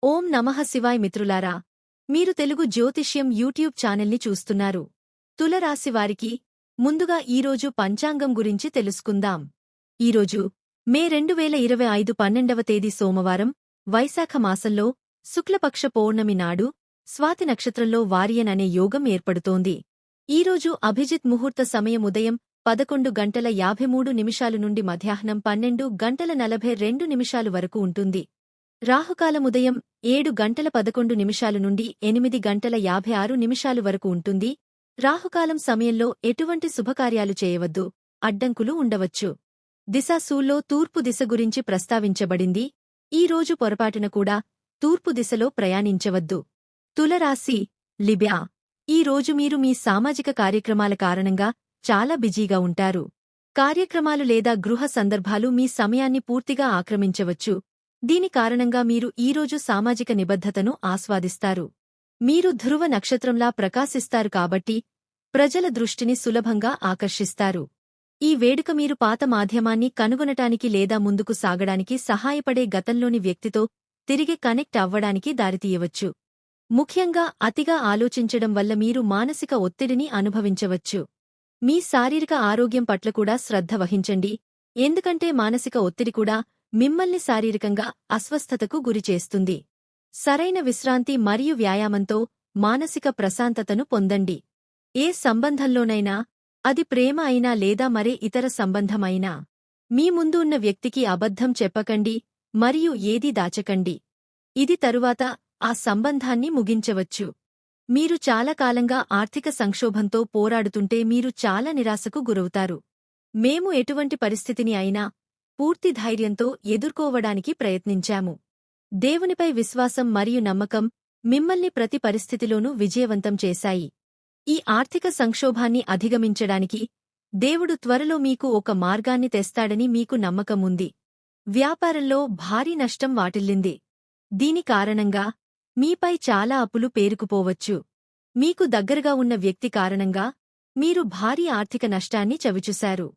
ఓం నమః శివాయ్ మిత్రులారా, మీరు తెలుగు జ్యోతిష్యం యూట్యూబ్ ఛానల్ని చూస్తున్నారు. తులరాశివారికి ముందుగా ఈరోజు పంచాంగం గురించి తెలుసుకుందాం. ఈరోజు మే 2025 12వ తేదీ సోమవారం, వైశాఖ మాసంలో శుక్లపక్ష పౌర్ణమి నాడు స్వాతి నక్షత్రంలో వారియన్ అనే యోగం ఏర్పడుతోంది. ఈరోజు అభిజిత్ ముహూర్త సమయం ఉదయం 11:53 నుండి మధ్యాహ్నం 12:42 వరకు ఉంటుంది. రాహుకాలం ఉదయం 7:11 నుండి 8:56 వరకు ఉంటుంది. రాహుకాలం సమయంలో ఎటువంటి శుభకార్యాలు చేయవద్దు, అడ్డంకులు ఉండవచ్చు. దిశాశూల్లో తూర్పు దిశ గురించి ప్రస్తావించబడింది. ఈ రోజు పొరపాటున కూడా తూర్పు దిశలో ప్రయాణించవద్దు. తులరాశి లిబ్యా, ఈ రోజు మీరు మీ సామాజిక కార్యక్రమాల కారణంగా చాలా బిజీగా ఉంటారు. కార్యక్రమాలు లేదా గృహ సందర్భాలు మీ సమయాన్ని పూర్తిగా ఆక్రమించవచ్చు. దీని కారణంగా మీరు ఈరోజు సామాజిక నిబద్ధతను ఆస్వాదిస్తారు. మీరు ధ్రువ నక్షత్రంలా ప్రకాశిస్తారు కాబట్టి ప్రజల దృష్టిని సులభంగా ఆకర్షిస్తారు. ఈ వేడుక మీరు పాత మాధ్యమాన్ని కనుగొనటానికి లేదా ముందుకు సాగడానికి సహాయపడే గతంలోని వ్యక్తితో తిరిగి కనెక్ట్ అవ్వడానికి దారితీయవచ్చు. ముఖ్యంగా అతిగా ఆలోచించడం వల్ల మీరు మానసిక ఒత్తిడిని అనుభవించవచ్చు. మీ శారీరక ఆరోగ్యం పట్ల కూడా శ్రద్ధ వహించండి, ఎందుకంటే మానసిక ఒత్తిడి కూడా మిమ్మల్ని శారీరకంగా అస్వస్థతకు గురిచేస్తుంది. సరైన విశ్రాంతి మరియు వ్యాయామంతో మానసిక ప్రశాంతతను పొందండి. ఏ సంబంధంలోనైనా, అది ప్రేమ అయినా లేదా మరే ఇతర సంబంధం అయినా, మీ ముందు ఉన్న వ్యక్తికి అబద్ధం చెప్పకండి మరియు ఏదీ దాచకండి. ఇది తరువాత ఆ సంబంధాన్ని ముగించవచ్చు. మీరు చాలా కాలంగా ఆర్థిక సంక్షోభంతో పోరాడుతుంటే మీరు చాలా నిరాశకు గురవుతారు. మేము ఎటువంటి పరిస్థితిని అయినా పూర్తి ధైర్యంతో ఎదుర్కోవడానికి ప్రయత్నించాము. దేవునిపై విశ్వాసం మరియు నమ్మకం మిమ్మల్ని ప్రతి పరిస్థితిలోనూ విజయవంతం చేశాయి. ఈ ఆర్థిక సంక్షోభాన్ని అధిగమించడానికి దేవుడు త్వరలో మీకు ఒక మార్గాన్ని తెస్తాడని మీకు నమ్మకముంది. వ్యాపారంలో భారీ నష్టం వాటిల్లింది. దీని కారణంగా మీపై చాలా అప్పులు పేరుకుపోవచ్చు. మీకు దగ్గరగా ఉన్న వ్యక్తి కారణంగా మీరు భారీ ఆర్థిక నష్టాన్ని చవిచూశారు.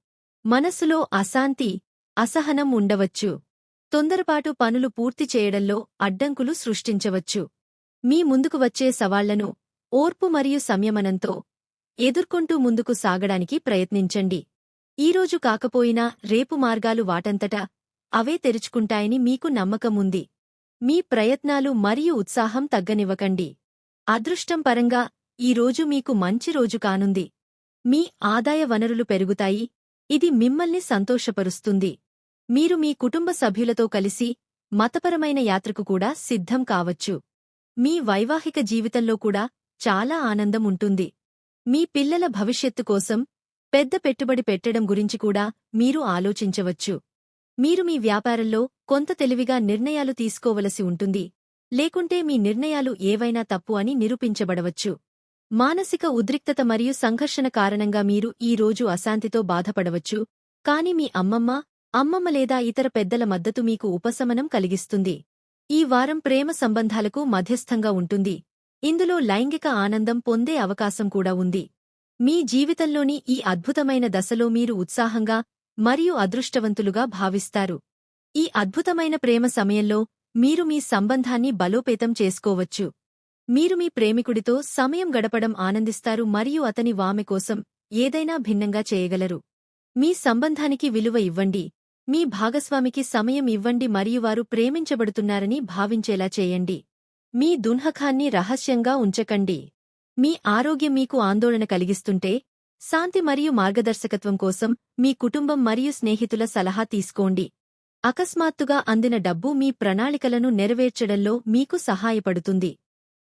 మనస్సులో అశాంతి, అసహనం ఉండవచ్చు. తొందరపాటు పనులు పూర్తి చేయడంలో అడ్డంకులు సృష్టించవచ్చు. మీ ముందుకు వచ్చే సవాళ్లను ఓర్పు మరియు సంయమనంతో ఎదుర్కొంటూ ముందుకు సాగడానికి ప్రయత్నించండి. ఈరోజు కాకపోయినా రేపు మార్గాలు వాటంతటా అవే తెరుచుకుంటాయని మీకు నమ్మకముంది. మీ ప్రయత్నాలు మరియు ఉత్సాహం తగ్గనివ్వకండి. అదృష్టం పరంగా ఈ రోజు మీకు మంచి రోజు కానుంది. మీ ఆదాయ వనరులు పెరుగుతాయి, ఇది మిమ్మల్ని సంతోషపరుస్తుంది. మీరు మీ కుటుంబ సభ్యులతో కలిసి మతపరమైన యాత్రకు కూడా సిద్ధం కావచ్చు. మీ వైవాహిక జీవితంలో కూడా చాలా ఆనందం ఉంటుంది. మీ పిల్లల భవిష్యత్తు కోసం పెద్ద పెట్టుబడి పెట్టడం గురించి కూడా మీరు ఆలోచించవచ్చు. మీరు మీ వ్యాపారంలో కొంత తెలివిగా నిర్ణయాలు తీసుకోవలసి ఉంటుంది, లేకుంటే మీ నిర్ణయాలు ఏవైనా తప్పు అని నిరూపించబడవచ్చు. మానసిక ఉద్రిక్తత మరియు సంఘర్షణ కారణంగా మీరు ఈ రోజు అశాంతితో బాధపడవచ్చు, కాని మీ అమ్మమ్మ లేదా ఇతర పెద్దల మద్దతు మీకు ఉపశమనం కలిగిస్తుంది. ఈ వారం ప్రేమ సంబంధాలకు మధ్యస్థంగా ఉంటుంది. ఇందులో లైంగిక ఆనందం పొందే అవకాశం కూడా ఉంది. మీ జీవితంలోని ఈ అద్భుతమైన దశలో మీరు ఉత్సాహంగా మరియు అదృష్టవంతులుగా భావిస్తారు. ఈ అద్భుతమైన ప్రేమ సమయంలో మీరు మీ సంబంధాన్ని బలోపేతం చేసుకోవచ్చు. మీరు మీ ప్రేమికుడితో సమయం గడపడం ఆనందిస్తారు మరియు అతని/ఆమె కోసం ఏదైనా భిన్నంగా చేయగలరు. మీ సంబంధానికి విలువ ఇవ్వండి, మీ భాగస్వామికి సమయం ఇవ్వండి మరియు వారు ప్రేమించబడుతున్నారని భావించేలా చేయండి. మీ దున్హకాన్ని రహస్యంగా ఉంచకండి. మీ ఆరోగ్యం మీకు ఆందోళన కలిగిస్తుంటే శాంతి మరియు మార్గదర్శకత్వం కోసం మీ కుటుంబం మరియు స్నేహితుల సలహా తీసుకోండి. అకస్మాత్తుగా అందిన డబ్బు మీ ప్రణాళికలను నెరవేర్చడంలో మీకు సహాయపడుతుంది.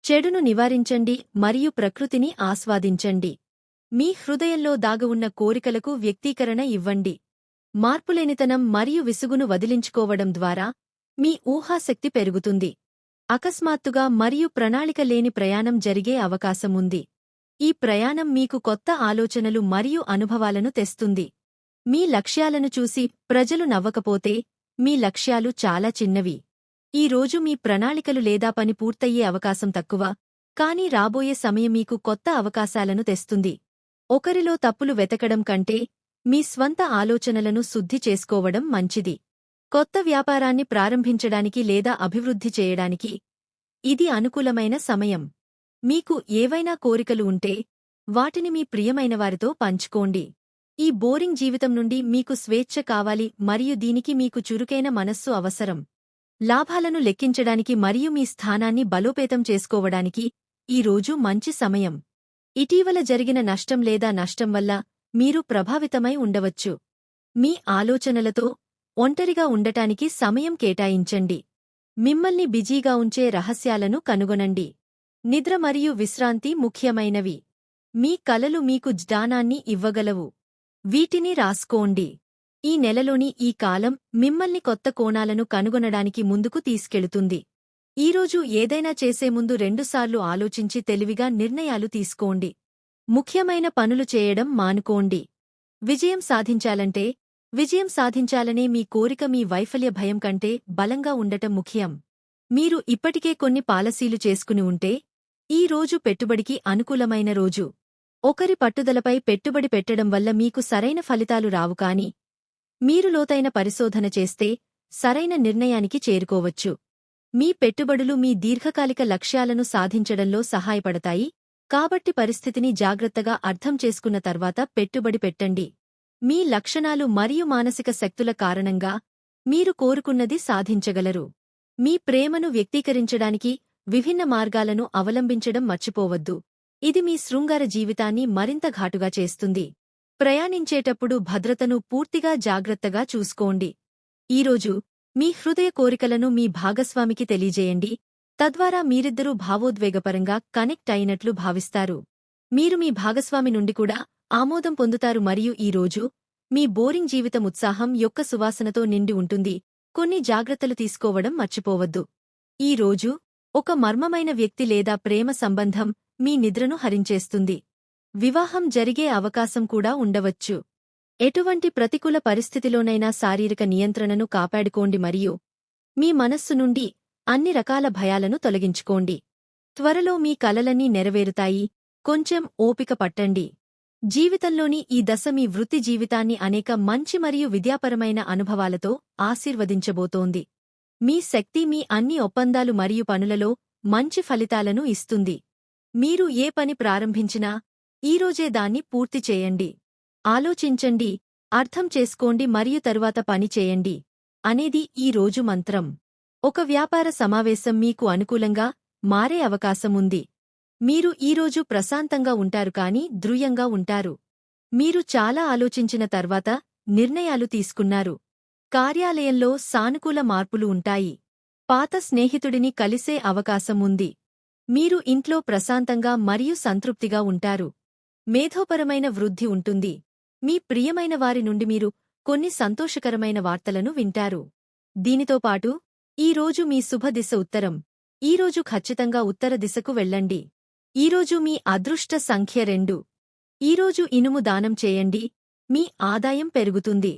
చెడును నివారించండి మరియు ప్రకృతిని ఆస్వాదించండి. మీ హృదయంలో దాగవున్న కోరికలకు వ్యక్తీకరణ ఇవ్వండి. మార్పులేనితనం మరియు విసుగును వదిలించుకోవడం ద్వారా మీ ఊహాశక్తి పెరుగుతుంది. అకస్మాత్తుగా మరియు ప్రణాళిక లేని ప్రయాణం జరిగే అవకాశముంది. ఈ ప్రయాణం మీకు కొత్త ఆలోచనలు మరియు అనుభవాలను తెస్తుంది. మీ లక్ష్యాలను చూసి ప్రజలు నవ్వకపోతే మీ లక్ష్యాలు చాలా చిన్నవి. ఈ రోజు మీ ప్రణాళికలు లేదా పని పూర్తయ్యే అవకాశం తక్కువ, కానీ రాబోయే సమయం మీకు కొత్త అవకాశాలను తెస్తుంది. ఒకరిలో తప్పులు వెతకడం కంటే మీ స్వంత ఆలోచనలను శుద్ధి చేసుకోవడం మంచిది. కొత్త వ్యాపారాన్ని ప్రారంభించడానికి లేదా అభివృద్ధి చేయడానికి ఇది అనుకూలమైన సమయం. మీకు ఏవైనా కోరికలు ఉంటే వాటిని మీ ప్రియమైనవారితో పంచుకోండి. ఈ బోరింగ్ జీవితం నుండి మీకు స్వేచ్ఛ కావాలి మరియు దీనికి మీకు చురుకైన మనస్సు అవసరం. లాభాలను లెక్కించడానికి మరియు మీ స్థానాన్ని బలోపేతం చేసుకోవడానికి ఈ రోజు మంచి సమయం. ఇటీవల జరిగిన నష్టం లేదా నష్టం వల్ల మీరు ప్రభావితమై ఉండవచ్చు. మీ ఆలోచనలతో ఒంటరిగా ఉండటానికి సమయం కేటాయించండి. మిమ్మల్ని బిజీగా ఉంచే రహస్యాలను కనుగొనండి. నిద్ర మరియు విశ్రాంతి ముఖ్యమైనవి. మీ కలలు మీకు జ్ఞానాన్ని ఇవ్వగలవు. వీటిని రాసుకోండి. ఈ నెలలోని ఈ కాలం మిమ్మల్ని కొత్త కోణాలను కనుగొనడానికి ముందుకు తీసుకెళుతుంది. ఈరోజు ఏదైనా చేసే ముందు రెండుసార్లు ఆలోచించి తెలివిగా నిర్ణయాలు తీసుకోండి. ముఖ్యమైన పనులు చేయడం మానుకోండి. విజయం సాధించాలనే మీ కోరిక మీ వైఫల్య భయం కంటే బలంగా ఉండటం ముఖ్యం. మీరు ఇప్పటికే కొన్ని పాలసీలు చేసుకుని ఉంటే ఈ రోజు పెట్టుబడికి అనుకూలమైన రోజు. ఒకరి పట్టుదలపై పెట్టుబడి పెట్టడం వల్ల మీకు సరైన ఫలితాలు రావు కాని మీరు లోతైన పరిశోధన చేస్తే సరైన నిర్ణయానికి చేరుకోవచ్చు. మీ పెట్టుబడులు మీ దీర్ఘకాలిక లక్ష్యాలను సాధించడంలో సహాయపడతాయి, కాబట్టి పరిస్థితిని జాగ్రత్తగా అర్థం చేసుకున్న తర్వాత పెట్టుబడి పెట్టండి. మీ లక్షణాలు మరియు మానసిక శక్తుల కారణంగా మీరు కోరుకున్నది సాధించగలరు. మీ ప్రేమను వ్యక్తీకరించడానికి విభిన్న మార్గాలను అవలంబించడం మర్చిపోవద్దు. ఇది మీ శృంగార జీవితాన్ని మరింత ఘాటుగా చేస్తుంది. ప్రయాణించేటప్పుడు భద్రతను పూర్తిగా జాగ్రత్తగా చూసుకోండి. ఈరోజు మీ హృదయ కోరికలను మీ భాగస్వామికి తెలియజేయండి, తద్వారా మీరిద్దరూ భావోద్వేగపరంగా కనెక్ట్ అయినట్లు భావిస్తారు. మీరు మీ భాగస్వామి నుండి కూడా ఆమోదం పొందుతారు మరియు ఈరోజు మీ బోరింగ్ జీవితం ఉత్సాహం యొక్క సువాసనతో నిండి ఉంటుంది. కొన్ని జాగ్రత్తలు తీసుకోవడం మర్చిపోవద్దు. ఈరోజు ఒక మర్మమైన వ్యక్తి లేదా ప్రేమ సంబంధం మీ నిద్రను హరించేస్తుంది. వివాహం జరిగే అవకాశం కూడా ఉండవచ్చు. ఎటువంటి ప్రతికూల పరిస్థితిలోనైనా శారీరక నియంత్రణను కాపాడుకోండి మరియు మీ మనస్సు నుండి అన్ని రకాల భయాలను తొలగించుకోండి. త్వరలో మీ కలలన్నీ నెరవేరుతాయి. కొంచెం ఓపిక పట్టండి. జీవితంలోని ఈ దశ మీ వృత్తి జీవితాన్ని అనేక మంచి మరియు విద్యాపరమైన అనుభవాలతో ఆశీర్వదించబోతోంది. మీ శక్తి మీ అన్ని ఒప్పందాలు మరియు పనులలో మంచి ఫలితాలను ఇస్తుంది. మీరు ఏ పని ప్రారంభించినా ఈరోజే దాన్ని పూర్తి చేయండి. ఆలోచించండి, అర్థం చేసుకోండి మరియు తరువాత పని చేయండి అనేది ఈ రోజు మంత్రం. ఒక వ్యాపార సమావేశం మీకు అనుకూలంగా మారే అవకాశం ఉంది. మీరు ఈరోజు ప్రశాంతంగా ఉంటారు కానీ ధృయంగా ఉంటారు. మీరు చాలా ఆలోచించిన తర్వాత నిర్ణయాలు తీసుకున్నారు. కార్యాలయంలో సానుకూల మార్పులు ఉంటాయి. పాత స్నేహితుడిని కలిసే అవకాశం ఉంది. మీరు ఇంట్లో ప్రశాంతంగా మరియు సంతృప్తిగా ఉంటారు. మేధోపరమైన వృద్ధి ఉంటుంది. మీ ప్రియమైన వారి నుండి మీరు కొన్ని సంతోషకరమైన వార్తలను వింటారు. దీనితో పాటు ఈరోజు మీ శుభదిశ ఉత్తరం. ఈరోజు ఖచ్చితంగా ఉత్తర దిశకు వెళ్ళండి. ఈరోజు మీ అదృష్ట సంఖ్య 2. ఈరోజు ఇనుము దానం చేయండి. మీ ఆదాయం పెరుగుతుంది.